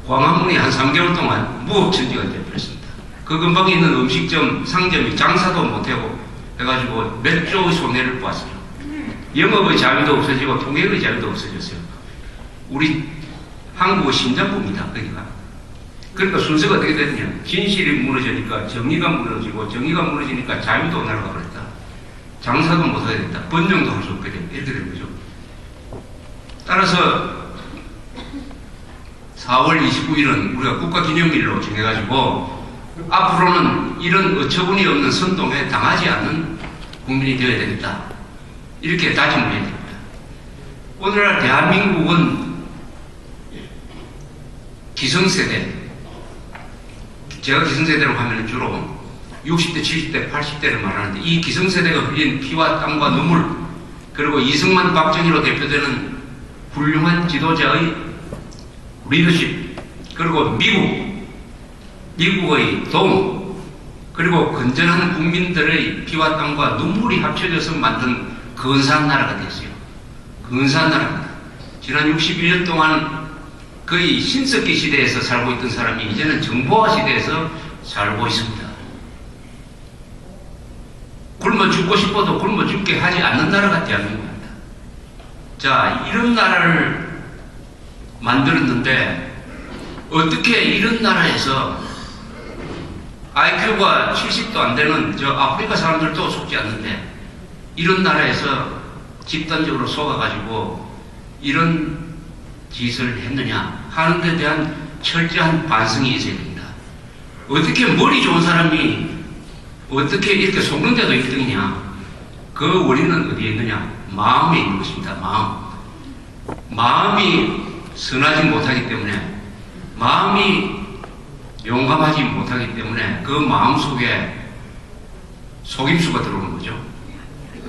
광화문이 한 3개월 동안 무업천지가 되어버렸습니다. 그 근방에 있는 음식점, 상점이 장사도 못하고 해가지고 몇 조의 손해를 보았어요. 영업의 자유도 없어지고 통행의 자유도 없어졌어요. 우리 한국의 심장부입니다. 거기가. 그러니까 순서가 어떻게 되느냐. 진실이 무너지니까 정의가 무너지고, 정의가 무너지니까 자유도 날아가 버렸다. 장사도 못하게 됐다. 번영도 할 수 없게 됐다. 이렇게 된 거죠. 따라서 4월 29일은 우리가 국가기념일로 정해가지고 앞으로는 이런 어처구니 없는 선동에 당하지 않는 국민이 되어야 되겠다. 이렇게 다짐을 해야 됩니다. 오늘날 대한민국은 기성세대, 제가 기성세대라고 하면 주로 60대, 70대, 80대를 말하는데 이 기성세대가 흘린 피와 땀과 눈물, 그리고 이승만, 박정희로 대표되는 훌륭한 지도자의 리더십, 그리고 미국의 동, 그리고 건전한 국민들의 피와 땀과 눈물이 합쳐져서 만든 근사한 나라가 됐어요. 근사한 나라입니다. 지난 61년 동안 거의 신석기 시대에서 살고 있던 사람이 이제는 정보화 시대에서 살고 있습니다. 굶어 죽고 싶어도 굶어 죽게 하지 않는 나라가 대한민국입니다. 자, 이런 나라를 만들었는데 어떻게 이런 나라에서 IQ가 70도 안 되는 저 아프리카 사람들도 속지 않는데 이런 나라에서 집단적으로 속아가지고 이런 짓을 했느냐 하는 데 대한 철저한 반성이 있어야 됩니다. 어떻게 머리 좋은 사람이 어떻게 이렇게 속는데도 1등이냐? 그 원인은 어디에 있느냐? 마음에 있는 것입니다. 마음이 선하지 못하기 때문에, 마음이 용감하지 못하기 때문에 그 마음 속에 속임수가 들어오는 거죠.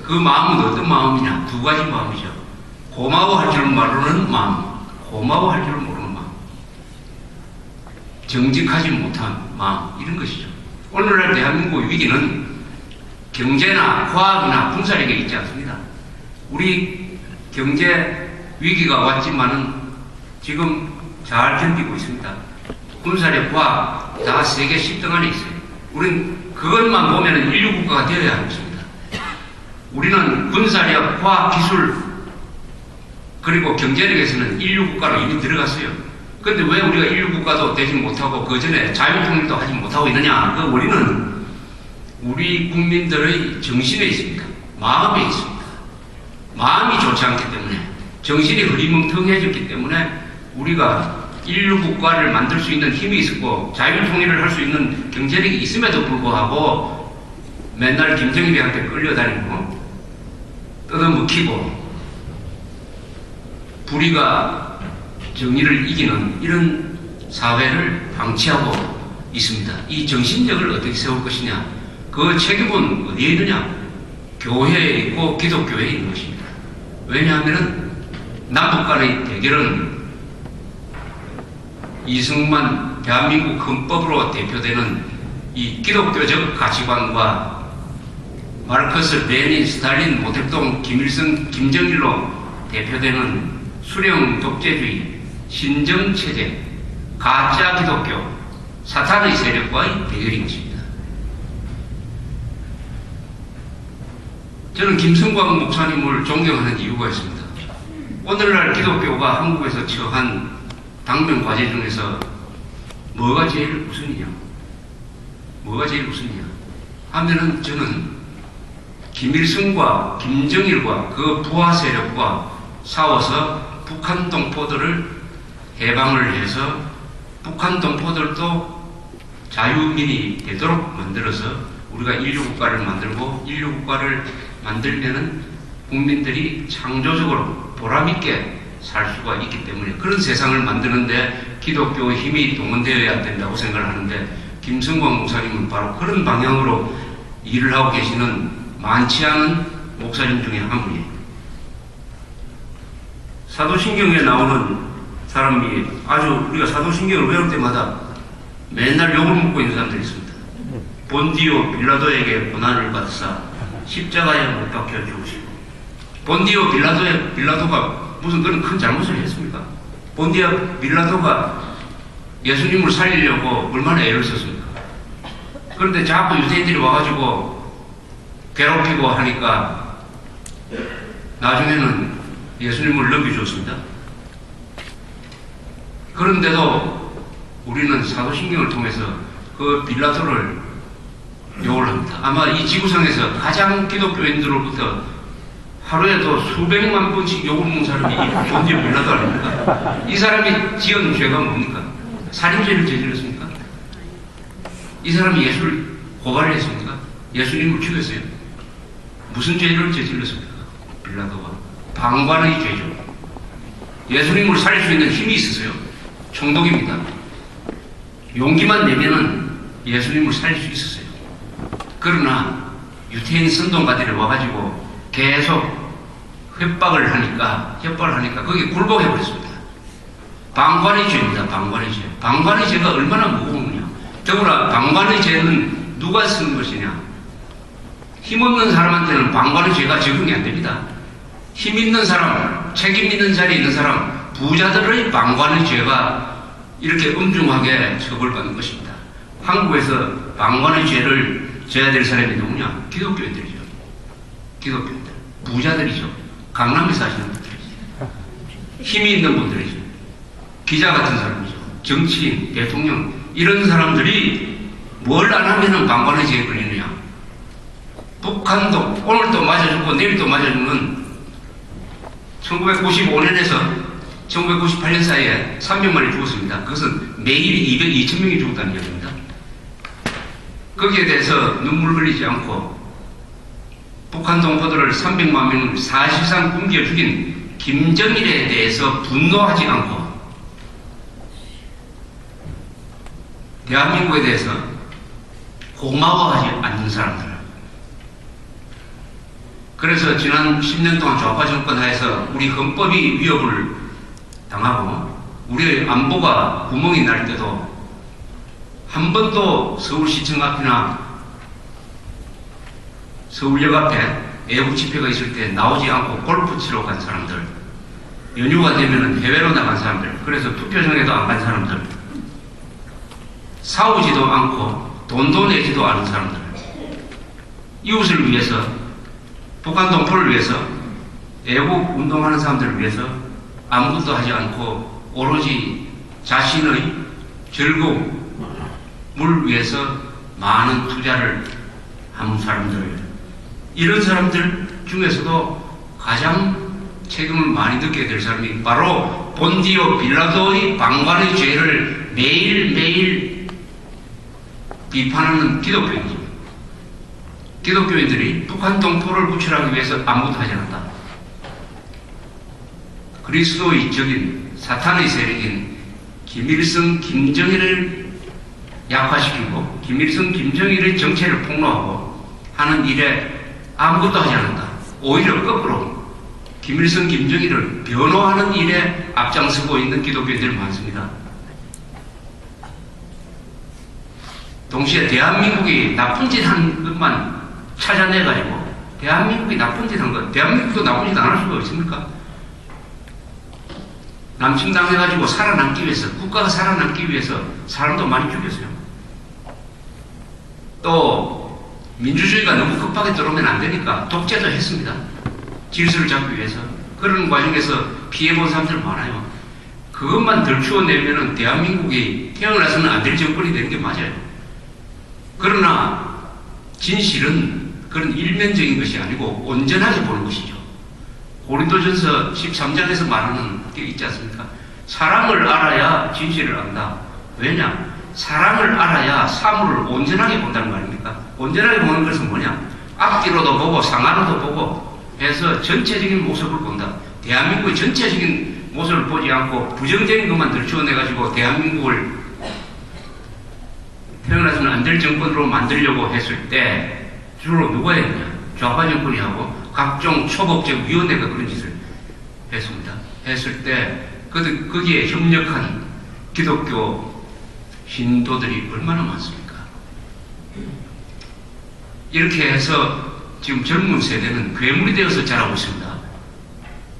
그 마음은 어떤 마음이냐? 두 가지 마음이죠. 고마워할 줄 모르는 마음, 고마워할 줄 모르는 마음, 정직하지 못한 마음, 이런 것이죠. 오늘날 대한민국 위기는 경제나 과학이나 군사력에 있지 않습니다. 우리 경제 위기가 왔지만은 지금 잘 견디고 있습니다. 군사력, 과학 다 세계 10등 안에 있어요. 우린 그것만 보면은 인류 국가가 되어야 하는 것입니다. 우리는 군사력, 과학, 기술 그리고 경제력에서는 인류 국가로 이미 들어갔어요. 그런데 왜 우리가 인류 국가도 되지 못하고 그 전에 자유통일도 하지 못하고 있느냐? 그 원인은 우리 국민들의 정신에 있습니다. 마음에 있습니다. 마음이 좋지 않기 때문에, 정신이 흐리멍텅해졌기 때문에 우리가 인류 국가를 만들 수 있는 힘이 있었고 자유통일을 할 수 있는 경제력이 있음에도 불구하고 맨날 김정일한테 끌려다니고 뜯어먹히고 불의가 정의를 이기는 이런 사회를 방치하고 있습니다. 이 정신력을 어떻게 세울 것이냐? 그 책임은 어디에 있느냐? 교회에 있고 기독교에 있는 것입니다. 왜냐하면 남북 간의 대결은 이승만 대한민국 헌법으로 대표되는 이 기독교적 가치관과 마르크스, 레닌, 스탈린, 모택동, 김일성, 김정일로 대표되는 수령 독재주의, 신정체제, 가짜 기독교, 사탄의 세력과의 대결인 것입니다. 저는 김성광 목사님을 존경하는 이유가 있습니다. 오늘날 기독교가 한국에서 처한 당면 과제 중에서 뭐가 제일 우선이냐? 뭐가 제일 우선이냐? 하면은 저는 김일성과 김정일과 그 부하 세력과 싸워서 북한 동포들을 해방을 해서 북한 동포들도 자유민이 되도록 만들어서 우리가 인류국가를 만들고 인류국가를 만들면은 국민들이 창조적으로 보람있게 살 수가 있기 때문에 그런 세상을 만드는데 기독교의 힘이 동원되어야 된다고 생각을 하는데 김성광 목사님은 바로 그런 방향으로 일을 하고 계시는 많지 않은 목사님 중에 한 분이에요. 사도신경에 나오는 사람이 아주 우리가 사도신경을 외울 때마다 맨날 욕을 먹고 있는 사람들이 있습니다. 본디오 빌라도에게 고난을 받으사 십자가에 못 박혀 죽으시고, 본디오 빌라도가 무슨 그런 큰 잘못을 했습니까? 본디오 빌라도가 예수님을 살리려고 얼마나 애를 썼습니까? 그런데 자꾸 유대인들이 와가지고 괴롭히고 하니까 나중에는 예수님을 넘겨줬습니다. 그런데도 우리는 사도신경을 통해서 그 빌라도를 욕을 합니다. 아마 이 지구상에서 가장 기독교인들로부터 하루에도 수백만 번씩 욕을 먹는 사람이 본디 빌라도 아닙니까? 이 사람이 지은 죄가 뭡니까? 살인죄를 저질렀습니까? 이 사람이 예수를 고발했습니까? 예수님을 죽였어요. 무슨 죄를 저질렀습니까? 빌라도가 방관의 죄죠. 예수님을 살릴 수 있는 힘이 있으세요. 총독입니다. 용기만 내면은 예수님을 살릴 수 있었어요. 그러나 유태인 선동가들이 와가지고 계속 협박을 하니까 거기에 굴복해버렸습니다. 방관의 죄입니다. 방관의 죄. 방관의 죄가 얼마나 무거우냐. 더구나 방관의 죄는 누가 쓰는 것이냐. 힘없는 사람한테는 방관의 죄가 적용이 안 됩니다. 힘 있는 사람, 책임 있는 자리에 있는 사람, 부자들의 방관의 죄가 이렇게 엄중하게 처벌받는 것입니다. 한국에서 방관의 죄를 져야 될 사람이 누구냐? 기독교인들이죠. 기독교인들. 부자들이죠. 강남에 사시는 분들이죠. 힘이 있는 분들이죠. 기자 같은 사람이죠. 정치인, 대통령, 이런 사람들이 뭘 안 하면은 방관의 죄에 걸리느냐. 북한도 오늘 또 맞아 죽고 내일 또 맞아 죽는 1995년에서 1998년 사이에 300만이 죽었습니다. 그것은 매일 200, 2000명이 죽었다는 이야기입니다. 거기에 대해서 눈물 흘리지 않고 북한 동포들을 300만 명을 사실상 굶겨 죽인 김정일에 대해서 분노하지 않고 대한민국에 대해서 고마워하지 않는 사람들. 그래서 지난 10년 동안 좌파 정권 하에서 우리 헌법이 위협을 당하고 우리의 안보가 구멍이 날 때도 한 번도 서울시청 앞이나 서울역 앞에 애국 집회가 있을 때 나오지 않고 골프 치러 간 사람들, 연휴가 되면 해외로 나간 사람들, 그래서 투표장에도 안 간 사람들, 싸우지도 않고 돈도 내지도 않은 사람들, 이웃을 위해서, 북한 동포를 위해서, 애국 운동하는 사람들을 위해서 아무것도 하지 않고 오로지 자신의 즐거움을 위해서 많은 투자를 한 사람들, 이런 사람들 중에서도 가장 책임을 많이 느끼게 될 사람이 바로 본디오 빌라도의 방관의 죄를 매일매일 비판하는 기독교인입니다. 기독교인들이 북한 동포를 구출하기 위해서 아무것도 하지 않았다. 그리스도의적인 사탄의 세력인 김일성, 김정일을 약화시키고 김일성, 김정일의 정체를 폭로하고 하는 일에 아무것도 하지 않았다. 오히려 거꾸로 김일성, 김정일을 변호하는 일에 앞장서고 있는 기독교인들이 많습니다. 동시에 대한민국이 나쁜 짓 한 것만 찾아내가지고 대한민국이 나쁜 짓 한 것, 대한민국도 나쁜 짓 안 할 수가 있습니까? 남침당해가지고 살아남기 위해서, 국가가 살아남기 위해서 사람도 많이 죽였어요. 또 민주주의가 너무 급하게 들어오면 안 되니까 독재도 했습니다. 질서를 잡기 위해서. 그런 과정에서 피해본 사람들 많아요. 그것만 덜 추워내면은 대한민국이 태어나서는 안 될 정권이 되는 게 맞아요. 그러나 진실은 그런 일면적인 것이 아니고 온전하게 보는 것이죠. 고린도전서 13장에서 말하는 게 있지 않습니까? 사랑을 알아야 진실을 안다. 왜냐? 사랑을 알아야 사물을 온전하게 본다는 거 아닙니까? 온전하게 보는 것은 뭐냐? 앞뒤로도 보고 상하로도 보고 해서 전체적인 모습을 본다. 대한민국의 전체적인 모습을 보지 않고 부정적인 것만 들추어내가지고 대한민국을 태어나서는 안 될 정권으로 만들려고 했을 때 주로 누가 했냐? 좌파 정권이 하고 각종 초법적 위원회가 그런 짓을 했습니다. 했을 때 거기에 협력한 기독교 신도들이 얼마나 많습니까? 이렇게 해서 지금 젊은 세대는 괴물이 되어서 자라고 있습니다.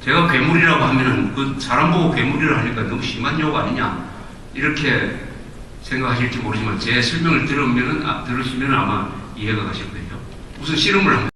제가 괴물이라고 하면은 그 사람 보고 괴물이라고 하니까 너무 심한 욕 아니냐? 이렇게 생각하실지 모르지만 제 설명을 들으시면 아마 이해가 가실 거예요. 우선 실험을 합니다.